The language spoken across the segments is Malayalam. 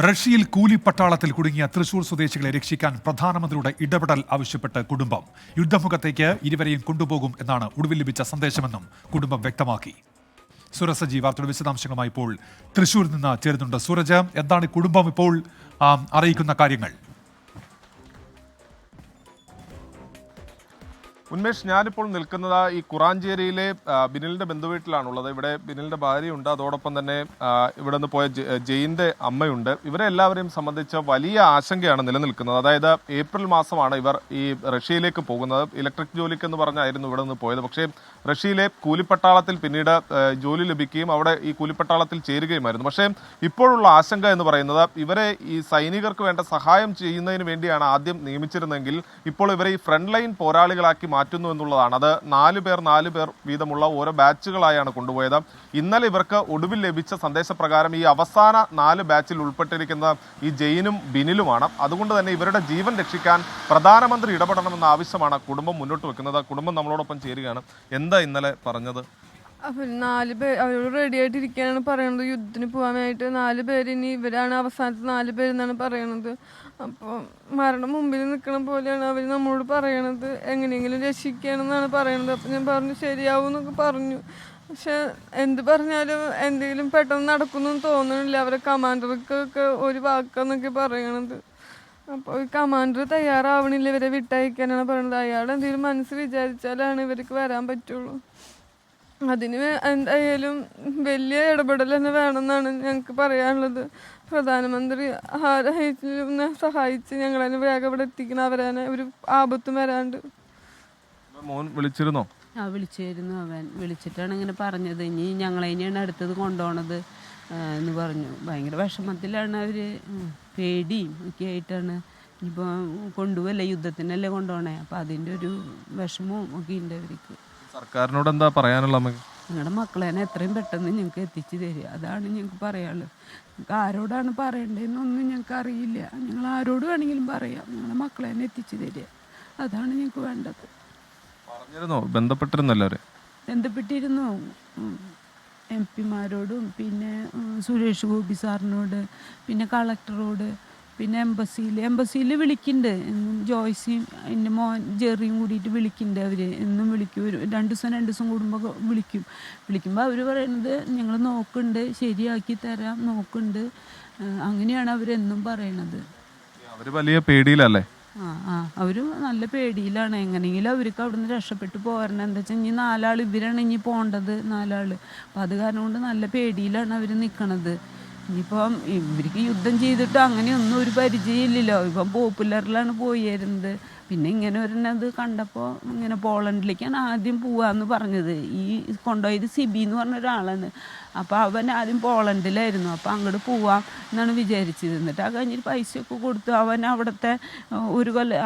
റഷ്യയിൽ കൂലിപ്പട്ടാളത്തിൽ കുടുങ്ങിയ തൃശൂർ സ്വദേശികളെ രക്ഷിക്കാൻ പ്രധാനമന്ത്രിയുടെ ഇടപെടൽ ആവശ്യപ്പെട്ട് കുടുംബം. യുദ്ധമുഖത്തേക്ക് ഇരുവരെയും കൊണ്ടുപോകും എന്നാണ് ഒടുവിൽ ലഭിച്ച സന്ദേശമെന്നും കുടുംബം വ്യക്തമാക്കി. സൂരജ് സജി വാർത്തയുടെ വിശദാംശങ്ങളുമായി ഇപ്പോൾ തൃശൂരിൽ നിന്ന് ചേരുന്നുണ്ട്. സൂരജ്, എന്താണ് കുടുംബം ഇപ്പോൾ അറിയിക്കുന്ന കാര്യങ്ങൾ? ഉന്മേഷ്, ഞാനിപ്പോൾ നിൽക്കുന്നത് ഈ കുറാഞ്ചേരിയിലെ ബിനിലിന്റെ ബന്ധുവീട്ടിലാണുള്ളത്. ഇവിടെ ബിനിലിന്റെ ഭാര്യയുണ്ട്, അതോടൊപ്പം തന്നെ ഇവിടെ നിന്ന് പോയ ജയിന്റെ അമ്മയുണ്ട്. ഇവരെ എല്ലാവരെയും സംബന്ധിച്ച് വലിയ ആശങ്കയാണ് നിലനിൽക്കുന്നത്. അതായത് ഏപ്രിൽ മാസമാണ് ഇവർ ഈ റഷ്യയിലേക്ക് പോകുന്നത്. ഇലക്ട്രിക് ജോലിക്കെന്ന് പറഞ്ഞായിരുന്നു ഇവിടെ നിന്ന് പോയത്. പക്ഷേ റഷ്യയിലെ കൂലിപ്പട്ടാളത്തിൽ പിന്നീട് ജോലി ലഭിക്കുകയും അവിടെ ഈ കൂലിപ്പട്ടാളത്തിൽ ചേരുകയുമായിരുന്നു. പക്ഷേ ഇപ്പോഴുള്ള ആശങ്ക എന്ന് പറയുന്നത് ഇവരെ ഈ സൈനികർക്ക് വേണ്ട സഹായം ചെയ്യുന്നതിന് വേണ്ടിയാണ് ആദ്യം നിയമിച്ചിരുന്നെങ്കിൽ ഇപ്പോൾ ഇവരെ ഈ ഫ്രണ്ട് ലൈൻ പോരാളികളാക്കി മാറ്റുന്നു എന്നുള്ളതാണ്. അത് 4 പേർ വീതമുള്ള ഓരോ ബാച്ചുകളായാണ് കൊണ്ടുപോയത്. ഇന്നലെ ഇവർക്ക് ഒടുവിൽ ലഭിച്ച സന്ദേശപ്രകാരം ഈ അവസാന 4 ബാച്ചിൽ ഉൾപ്പെട്ടിരിക്കുന്ന ഈ ജയിനും ബിനിലുമാണ്. അതുകൊണ്ട് തന്നെ ഇവരുടെ ജീവൻ രക്ഷിക്കാൻ പ്രധാനമന്ത്രി ഇടപെടണമെന്ന ആവശ്യമാണ് കുടുംബം മുന്നോട്ട് വെക്കുന്നത്. കുടുംബം നമ്മളോടൊപ്പം ചേരുകയാണ്. എന്താ ഇന്നലെ പറഞ്ഞത്? അപ്പോൾ 4 പേർ അവരോട് റെഡി ആയിട്ടിരിക്കാനാണ് പറയണത്. യുദ്ധത്തിന് പോകാനായിട്ട് 4 പേര്, ഇനി ഇവരാണ് അവസാനത്തെ 4 പേരെന്നാണ് പറയണത്. അപ്പോൾ മരണം മുമ്പിൽ നിൽക്കണ പോലെയാണ് അവർ നമ്മളോട് പറയണത്. എങ്ങനെയെങ്കിലും രക്ഷിക്കണമെന്നാണ് പറയണത്. അപ്പോൾ ഞാൻ പറഞ്ഞു ശരിയാവും എന്നൊക്കെ പറഞ്ഞു. പക്ഷെ എന്ത് പറഞ്ഞാലും എന്തെങ്കിലും പെട്ടെന്ന് നടക്കുമെന്നൊന്നും തോന്നണില്ല. അവരെ കമാൻഡർക്കൊക്കെ ഒരു വാക്കെന്നൊക്കെ പറയണത്. അപ്പോൾ ഈ കമാൻഡർ തയ്യാറാവണില്ല ഇവരെ വിട്ടയക്കാനാണ് പറയണത്. അയാൾ എന്തെങ്കിലും മനസ്സ് വിചാരിച്ചാലാണ് ഇവർക്ക് വരാൻ പറ്റുള്ളൂ. അതിന് എന്തായാലും വലിയ ഇടപെടൽ തന്നെ വേണമെന്നാണ് ഞങ്ങൾക്ക് പറയാനുള്ളത്. പ്രധാനമന്ത്രി ആരായിട്ടും സഹായിച്ച് ഞങ്ങളതിനെ വേഗം ഇവിടെ എത്തിക്കണം. അവരനെ ഒരു ആപത്തും വരാണ്ട്. മോൻ വിളിച്ചിരുന്നോ? വിളിച്ചിരുന്നു. അവൻ വിളിച്ചിട്ടാണ് ഇങ്ങനെ പറഞ്ഞത്, ഇനി ഞങ്ങളെ തന്നെയാണ് അടുത്തത് കൊണ്ടുപോകണത് എന്ന് പറഞ്ഞു. ഭയങ്കര വിഷമത്തിലാണ് അവർ, പേടിയും ഒക്കെ ആയിട്ടാണ്. ഇപ്പോൾ കൊണ്ടുപോകല്ലേ, യുദ്ധത്തിനല്ലേ കൊണ്ടുപോകണേ. അപ്പോൾ അതിൻ്റെ ഒരു വിഷമവും ഒക്കെ ഉണ്ട് അവർക്ക്. സർക്കാരിനോട് എന്താ പറയാനുള്ള? ഞങ്ങളുടെ മക്കളേനെ എത്രയും പെട്ടെന്ന് ഞങ്ങൾക്ക് എത്തിച്ചു തരിക, അതാണ് ഞങ്ങൾക്ക് പറയാനുള്ളത്. ഞങ്ങൾക്ക് ആരോടാണ് പറയേണ്ടതെന്നൊന്നും ഞങ്ങൾക്ക് അറിയില്ല. ഞങ്ങൾ ആരോട് വേണമെങ്കിലും പറയാം. ഞങ്ങളുടെ മക്കളേനെ എത്തിച്ചു തരിക, അതാണ് ഞങ്ങൾക്ക് വേണ്ടത്. പറഞ്ഞിരുന്നോ? ബന്ധപ്പെട്ടിരുന്നല്ലോ? ബന്ധപ്പെട്ടിരുന്നു MP-മാരോടും, പിന്നെ സുരേഷ് ഗോപി സാറിനോട്, പിന്നെ കളക്ടറോട്, പിന്നെ എംബസിയിൽ വിളിക്കുന്നുണ്ട്. ജോയ്സിയും എൻ്റെ മോൻ ജെറിയും കൂടിയിട്ട് വിളിക്കുന്നുണ്ട്. അവർ എന്നും വിളിക്കും. ഒരു 2 ദിവസം കൂടുമ്പോൾ വിളിക്കുമ്പോൾ അവർ പറയുന്നത് ഞങ്ങൾ നോക്കുന്നുണ്ട്, ശരിയാക്കി തരാം, നോക്കുന്നുണ്ട്. അങ്ങനെയാണ് അവരെന്നും പറയണത്. അവർ വലിയ പേടിയിലല്ലേ? അവർ നല്ല പേടിയിലാണ്. എങ്ങനെയെങ്കിലും അവർക്ക് അവിടെ നിന്ന് രക്ഷപ്പെട്ട് പോരണം. എന്താ വെച്ചാൽ ഇനി 4 ആൾ ഇവരാണ് ഇനി പോകേണ്ടത്, 4 ആൾ. അപ്പം അത് കാരണം കൊണ്ട് നല്ല പേടിയിലാണ് അവർ നിൽക്കണത്. ഇനിയിപ്പം ഇവർക്ക് യുദ്ധം ചെയ്തിട്ട് അങ്ങനെയൊന്നും ഒരു പരിചയമില്ലല്ലോ. ഇപ്പം പോപ്പുലറിലാണ് പോയിരുന്നത്. പിന്നെ ഇങ്ങനെ ഒരെണ്ണത് കണ്ടപ്പോൾ ഇങ്ങനെ പോളണ്ടിലേക്കാണ് ആദ്യം പോവാന്ന് പറഞ്ഞത്. ഈ കൊണ്ടുപോയത് സിബി എന്ന് പറഞ്ഞ ഒരാളാണ്. അപ്പോൾ അവൻ ആദ്യം പോളണ്ടിലായിരുന്നു. അപ്പോൾ അങ്ങോട്ട് പോവാം എന്നാണ് വിചാരിച്ചത്. എന്നിട്ട് ആ കഴിഞ്ഞിട്ട് പൈസയൊക്കെ കൊടുത്തു. അവൻ അവിടുത്തെ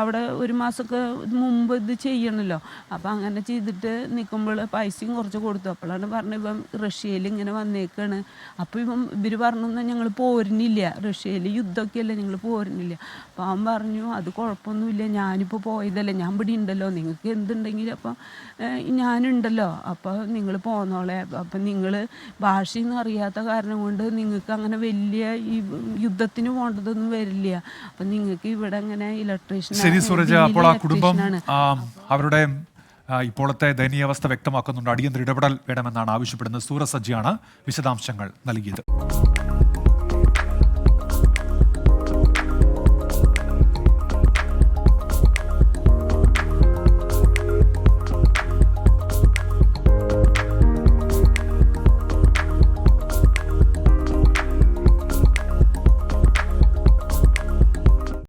അവിടെ 1 മാസമൊക്കെ മുമ്പ് ഇത് ചെയ്യണമല്ലോ. അപ്പോൾ അങ്ങനെ ചെയ്തിട്ട് നിൽക്കുമ്പോൾ പൈസയും കുറച്ച് കൊടുത്തു. അപ്പോഴാണ് പറഞ്ഞത് ഇവൻ റഷ്യയിൽ ഇങ്ങനെ വന്നേക്കാണ്. അപ്പോൾ ഇവർ പറഞ്ഞു ഞങ്ങൾ പോരുന്നില്ല, റഷ്യയിൽ യുദ്ധമൊക്കെ അല്ലേ, ഞങ്ങൾ പോരുന്നില്ല. അപ്പോൾ അവൻ പറഞ്ഞു അത് കുഴപ്പമൊന്നുമില്ല, ഞാനിപ്പോൾ പോയതല്ലേ, ഞാൻ ഇവിടെ ഉണ്ടല്ലോ, നിങ്ങൾക്ക് എന്തുണ്ടെങ്കിലും അപ്പം ഞാനുണ്ടല്ലോ, അപ്പോൾ നിങ്ങൾ പോന്നോളെ. അപ്പം നിങ്ങൾ ഭാഷയൊന്നും അറിയാത്ത കാരണം കൊണ്ട് നിങ്ങൾക്ക് അങ്ങനെ വലിയ ഈ യുദ്ധത്തിന് പോകേണ്ടതൊന്നും വരില്ല. അപ്പം നിങ്ങൾക്ക് ഇവിടെ അങ്ങനെ ഇലക്ട്രീഷ്യൻ. ശരി സൂരജ്, അപ്പോൾ ആ കുടുംബം അവരുടെ ഇപ്പോഴത്തെ ദയനീയാവസ്ഥ വ്യക്തമാക്കുന്നുണ്ട്. അടിയന്തര ഇടപെടൽ വേണമെന്നാണ് ആവശ്യപ്പെടുന്നത്. സൂരജ് സജ്ജിയാണ് വിശദാംശങ്ങൾ നൽകിയത്.